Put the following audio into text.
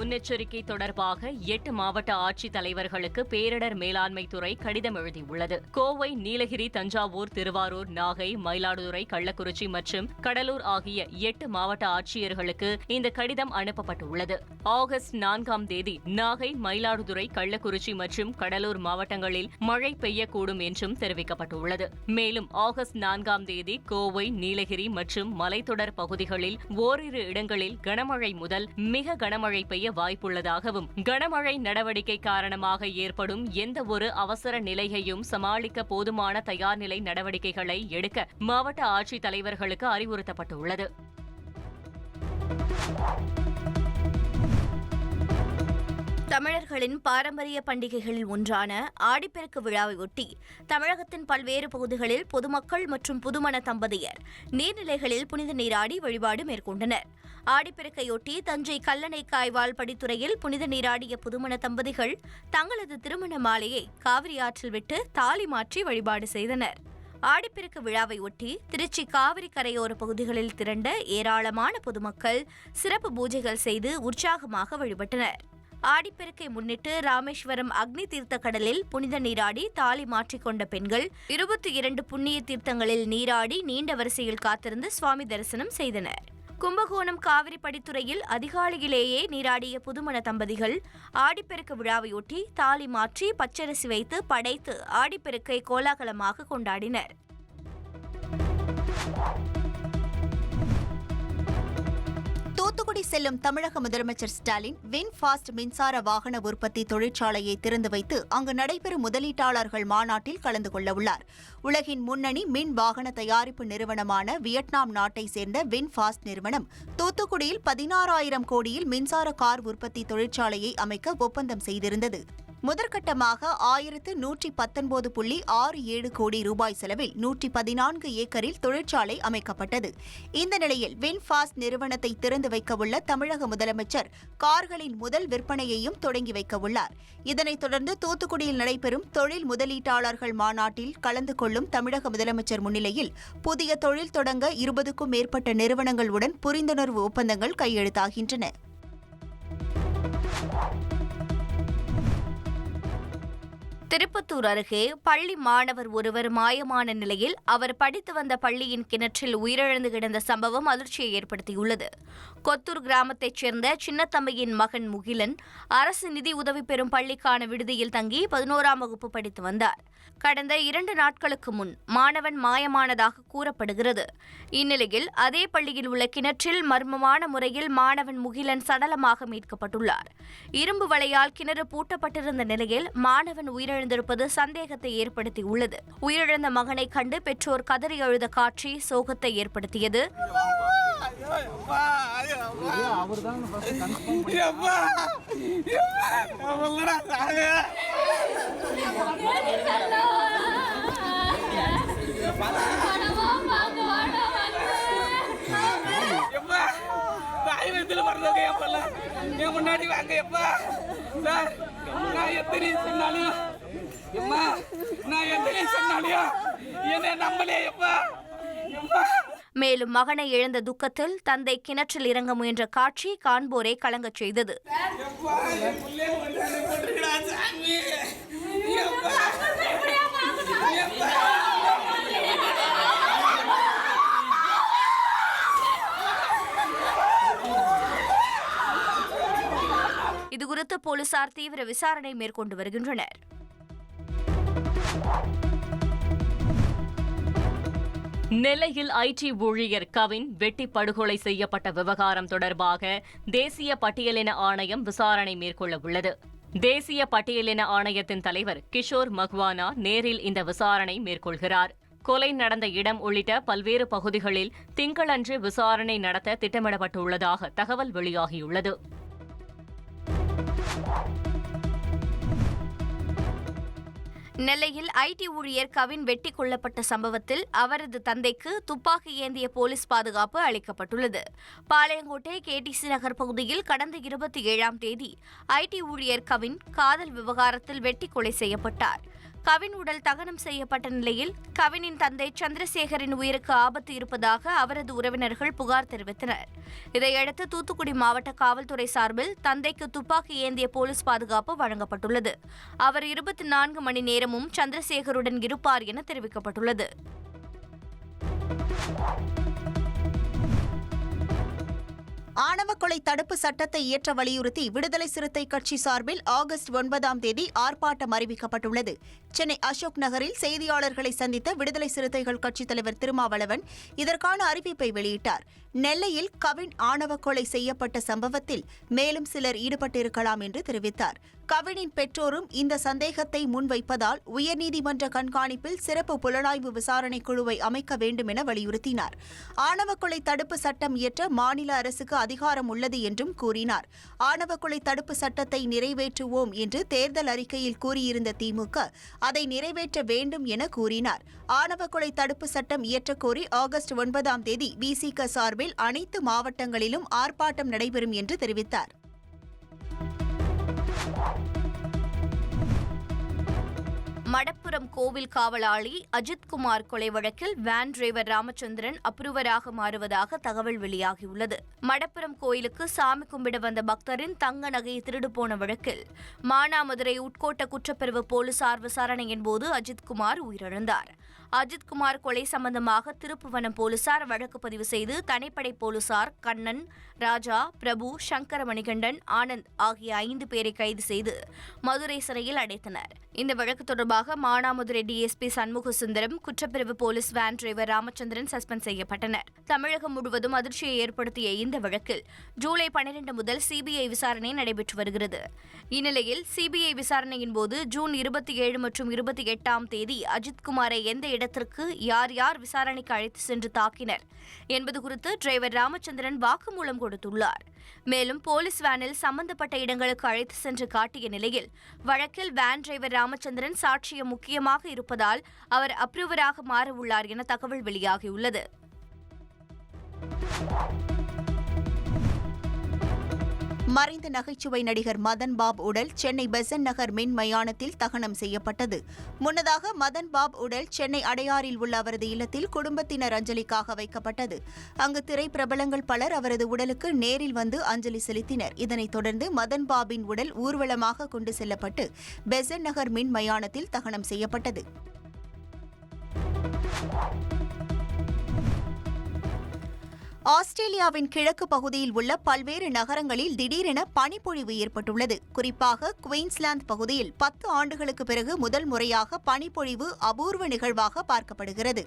முன்னெச்சரிக்கை தொடர்பாக 8 மாவட்ட ஆட்சித் தலைவர்களுக்கு பேரிடர் மேலாண்மை துறை கடிதம் எழுதியுள்ளது. கோவை, நீலகிரி, தஞ்சாவூர், திருவாரூர், நாகை, மயிலாடுதுறை, கள்ளக்குறிச்சி மற்றும் கடலூர் ஆகிய 8 மாவட்ட ஆட்சியர்களுக்கு இந்த கடிதம் அனுப்பப்பட்டுள்ளது. ஆகஸ்ட் 4ஆம் தேதி நாகை, மயிலாடுதுறை, கள்ளக்குறிச்சி மற்றும் கடலூர் மாவட்டங்களில் மழை பெய்யக்கூடும் என்றும் தெரிவிக்கப்பட்டுள்ளது. மேலும் ஆகஸ்ட் 4ஆம் தேதி கோவை, நீலகிரி மற்றும் மலைத்தொடர் பகுதிகளில் ஓரிரு இடங்களில் கனமழை முதல் மிக கனமழை பெய்ய வாய்ப்புள்ளதாகவும், கனமழை நடவடிக்கை காரணமாக ஏற்படும் எந்தவொரு அவசர நிலையையும் சமாளிக்க போதுமான தயார்நிலை நடவடிக்கைகளை எடுக்க மாவட்ட ஆட்சித் தலைவர்களுக்கு அறிவுறுத்தப்பட்டுள்ளது. தமிழர்களின் பாரம்பரிய பண்டிகைகளில் ஒன்றான ஆடிப்பெருக்கு விழாவை ஒட்டி தமிழகத்தின் பல்வேறு பகுதிகளில் பொதுமக்கள் மற்றும் புதுமண தம்பதியர் நீர்நிலைகளில் புனித நீராடி வழிபாடு மேற்கொண்டனர். ஆடிப்பெருக்கையொட்டி தஞ்சை கல்லணை காய்வால் படித்துறையில் புனித நீராடிய புதுமண தம்பதிகள் தங்களது திருமண மாலையை காவிரி ஆற்றில் விட்டு தாலி மாற்றி வழிபாடு செய்தனர். ஆடிப்பெருக்கு விழாவை ஒட்டி திருச்சி காவிரி கரையோர பகுதிகளில் திரண்ட ஏராளமான பொதுமக்கள் சிறப்பு பூஜைகள் செய்து உற்சாகமாக வழிபட்டனர். ஆடிப்பெருக்கை முன்னிட்டு ராமேஸ்வரம் அக்னி தீர்த்த கடலில் புனித நீராடி தாலி மாற்றிக்கொண்ட பெண்கள் 22 புண்ணிய தீர்த்தங்களில் நீராடி நீண்ட வரிசையில் காத்திருந்து சுவாமி தரிசனம் செய்தனர். கும்பகோணம் காவிரி படித்துறையில் அதிகாலையிலேயே நீராடிய புதுமண தம்பதிகள் ஆடிப்பெருக்கு விழாவையொட்டி தாலி மாற்றி பச்சரிசி வைத்து படைத்து ஆடிப்பெருக்கை கோலாகலமாக கொண்டாடினர். தூத்துக்குடி செல்லும் தமிழக முதலமைச்சர் ஸ்டாலின் வின்ஃபாஸ்ட் மின்சார வாகன உற்பத்தி தொழிற்சாலையை திறந்து வைத்து அங்கு நடைபெறும் முதலீட்டாளர்கள் மாநாட்டில் கலந்து கொள்ளவுள்ளார். உலகின் முன்னணி மின் வாகன தயாரிப்பு நிறுவனமான வியட்நாம் நாட்டை சேர்ந்த வின்ஃபாஸ்ட் நிறுவனம் தூத்துக்குடியில் 16,000 கோடியில் மின்சார கார் உற்பத்தி தொழிற்சாலையை அமைக்க ஒப்பந்தம் செய்திருந்தது. முதற்கட்டமாக 1119.67 கோடி ரூபாய் செலவில் 114 ஏக்கரில் தொழிற்சாலை அமைக்கப்பட்டது. இந்த நிலையில் வின்ஃபாஸ்ட் நிறுவனத்தை திறந்து வைக்கவுள்ள தமிழக முதலமைச்சர் கார்களின் முதல் விற்பனையையும் தொடங்கி வைக்கவுள்ளார். இதனைத் தொடர்ந்து தூத்துக்குடியில் நடைபெறும் தொழில் முதலீட்டாளர்கள் மாநாட்டில் கலந்து கொள்ளும் தமிழக முதலமைச்சர் முன்னிலையில் புதிய தொழில் தொடங்க 20க்கும் மேற்பட்ட நிறுவனங்களுடன் புரிந்துணர்வு ஒப்பந்தங்கள் கையெழுத்தாகின்றன. திருப்பத்தூர் அருகே பள்ளி மாணவர் ஒருவர் மாயமான நிலையில் அவர் படித்து வந்த பள்ளியின் கிணற்றில் உயிரிழந்து கிடந்த சம்பவம் அதிர்ச்சியை ஏற்படுத்தியுள்ளது. கொத்தூர் கிராமத்தைச் சேர்ந்த சின்னத்தம்பியின் மகன் முகிலன் அரசு நிதி உதவி பெறும் பள்ளிக்கான விடுதியில் தங்கி 11ஆம் வகுப்பு படித்து வந்தார். கடந்த 2 நாட்களுக்கு முன் மாணவன் மாயமானதாக கூறப்படுகிறது. இந்நிலையில் அதே பள்ளியில் உள்ள கிணற்றில் மர்மமான முறையில் மாணவன் முகிலன் சடலமாக மீட்கப்பட்டுள்ளார். இரும்பு வலையால் கிணறு பூட்டப்பட்டிருந்த நிலையில் மாணவன் உயிரிழந்திருப்பது சந்தேகத்தை ஏற்படுத்தியுள்ளது. உயிரிழந்த மகனை கண்டு பெற்றோர் கதறி அழுத காட்சி சோகத்தை ஏற்படுத்தியது. முன்னாடி வாங்க எப்பா சார், நான் எத்தனை சொன்னாலும் என்ன நம்பலையே எப்பா. மேலும் மகனை இழந்த துக்கத்தில் தந்தை கிணற்றில் இறங்க முயன்ற காட்சி காண்போரை கலங்கச் செய்தது. இதுகுறித்து போலீசார் தீவிர விசாரணை மேற்கொண்டு வருகின்றனர். நெல்லையில் ஐடி ஊழியர் கவின் வெட்டி படுகொலை செய்யப்பட்ட விவகாரம் தொடர்பாக தேசிய பட்டியலின ஆணையம் விசாரணை மேற்கொள்ள உள்ளது. தேசிய பட்டியலின ஆணையத்தின் தலைவர் கிஷோர் மக்வானா நேரில் இந்த விசாரணை மேற்கொள்கிறார். கொலை நடந்த இடம் உள்ளிட்ட பல்வேறு பகுதிகளில் திங்களன்று விசாரணை நடத்த திட்டமிடப்பட்டுள்ளதாக தகவல் வெளியாகியுள்ளது. நெல்லையில் ஐடி ஊழியர் கவின் வெட்டி கொல்லப்பட்ட சம்பவத்தில் அவரது தந்தைக்கு துப்பாக்கி ஏந்திய போலீஸ் பாதுகாப்பு அளிக்கப்பட்டுள்ளது. பாளையங்கோட்டை கேடிசி நகர் பகுதியில் கடந்த 27ஆம் தேதி ஐடி ஊழியர் கவின் காதல் விவகாரத்தில் வெட்டி கொலை செய்யப்பட்டார். கவின் உடல் தகனம் செய்யப்பட்ட நிலையில் கவினின் தந்தை சந்திரசேகரின் உயிருக்கு ஆபத்து இருப்பதாக அவரது உறவினர்கள் புகார் தெரிவித்தனர். இதையடுத்து தூத்துக்குடி மாவட்ட காவல்துறை சார்பில் தந்தைக்கு துப்பாக்கி ஏந்திய போலீஸ் பாதுகாப்பு வழங்கப்பட்டுள்ளது. அவர் 24 மணி நேரமும் சந்திரசேகருடன் இருப்பார் என தெரிவிக்கப்பட்டுள்ளது. ஆணவ கொலை தடுப்பு சட்டத்தை இயற்ற வலியுறுத்தி விடுதலை சிறுத்தை கட்சி சார்பில் ஆகஸ்ட் 9ஆம் தேதி ஆர்ப்பாட்டம் அறிவிக்கப்பட்டுள்ளது. சென்னை அசோக் நகரில் செய்தியாளர்களை சந்தித்த விடுதலை சிறுத்தைகள் கட்சித் தலைவர் திருமாவளவன் இதற்கான அறிவிப்பை வெளியிட்டார். நெல்லையில் கவின் ஆணவ கொலை செய்யப்பட்ட சம்பவத்தில் மேலும் சிலர் ஈடுபட்டிருக்கலாம் என்று தெரிவித்தார். கவினின் பெற்றோரும் இந்த சந்தேகத்தை முன்வைப்பதால் உயர்நீதிமன்ற கண்காணிப்பில் சிறப்பு புலனாய்வு விசாரணை குழுவை அமைக்க வேண்டும் என வலியுறுத்தினார். ஆணவ கொலை தடுப்பு சட்டம் இயற்ற மாநில அரசுக்கு அதிகாரம் உள்ளது என்றும் கூறினார். ஆணவ கொலை தடுப்பு சட்டத்தை நிறைவேற்றுவோம் என்று தேர்தல் அறிக்கையில் கூறியிருந்த திமுக அதை நிறைவேற்ற வேண்டும் என கூறினார். ஆணவ கொலை தடுப்பு சட்டம் இயற்றக்கோரி ஆகஸ்ட் 9ஆம் தேதி விசிக சார்பில் அனைத்து மாவட்டங்களிலும் ஆர்ப்பாட்டம் நடைபெறும் என்று தெரிவித்தார். மடப்புரம் கோவில் காவலாளி அஜித்குமார் கொலை வழக்கில் வேன் டிரைவர் ராமச்சந்திரன் அப்ரூவராக மாறுவதாக தகவல் வெளியாகியுள்ளது. மடப்புரம் கோயிலுக்கு சாமி கும்பிட வந்த பக்தரின் தங்க நகையை திருடு போன வழக்கில் மானாமதுரை உட்கோட்ட குற்றப்பிரிவு போலீசார் விசாரணையின் போது அஜித்குமார் உயிரிழந்தார். அஜித்குமார் கொலை சம்பந்தமாக திருப்புவனம் போலீசார் வழக்கு பதிவு செய்து தனிப்படை போலீசார் கண்ணன், ராஜா, பிரபு, சங்கர மணிகண்டன், ஆனந்த் ஆகிய 5 பேரை கைது செய்து மதுரை சிறையில் அடைத்தனர். இந்த வழக்கு தொடர்பாக மானாமதுரை டிஎஸ்பி சண்முக சுந்தரம், குற்றப்பிரிவு police van driver Ramachandran suspend செய்யப்பட்டனர். தமிழகம் முழுவதும் அதிர்ச்சியை ஏற்படுத்திய இந்த வழக்கில் ஜூலை 12 முதல் சிபிஐ விசாரணை நடைபெற்று வருகிறது. இந்நிலையில் சிபிஐ விசாரணையின் போது ஜூன் 27 மற்றும் 28ஆம் தேதி அஜித்குமாரை எந்த இடத்திற்கு யார் யார் விசாரணைக்கு அழைத்து சென்று தாக்கினர் என்பது குறித்து டிரைவர் ராமச்சந்திரன் வாக்குமூலம் கொடுத்துள்ளார். மேலும் போலீஸ் வேனில் சம்பந்தப்பட்ட இடங்களுக்கு அழைத்து சென்று காட்டிய நிலையில் வழக்கில் வேன் டிரைவர் ராமச்சந்திரன் சாட்சியம் முக்கியமாக இருப்பதால் அவர் அப்ரூவராக மாறவுள்ளார் என தகவல் வெளியாகியுள்ளது. மறைந்த நகைச்சுவை நடிகர் மதன் பாப் உடல் சென்னை பெசன்ட் நகர் மின் மயானத்தில் தகனம் செய்யப்பட்டது. முன்னதாக மதன் பாப் உடல் சென்னை அடையாறில் உள்ள அவரது இல்லத்தில் குடும்பத்தினர் அஞ்சலிக்காக வைக்கப்பட்டது. அங்கு திரைப்பிரபலங்கள் பலர் அவரது உடலுக்கு நேரில் வந்து அஞ்சலி செலுத்தினர். இதனைத் தொடர்ந்து மதன் பாபின் உடல் ஊர்வலமாக கொண்டு செல்லப்பட்டு பெசன்ட் நகர் மின் மயானத்தில் தகனம் செய்யப்பட்டது. ஆஸ்திரேலியாவின் கிழக்கு பகுதியில் உள்ள பல்வேறு நகரங்களில் திடீரென பனிப்பொழிவு ஏற்பட்டுள்ளது. குறிப்பாக குயின்ஸ்லாந்து பகுதியில் 10 ஆண்டுகளுக்கு பிறகு முதல் முறையாக பனிப்பொழிவு அபூர்வ நிகழ்வாக பார்க்கப்படுகிறது.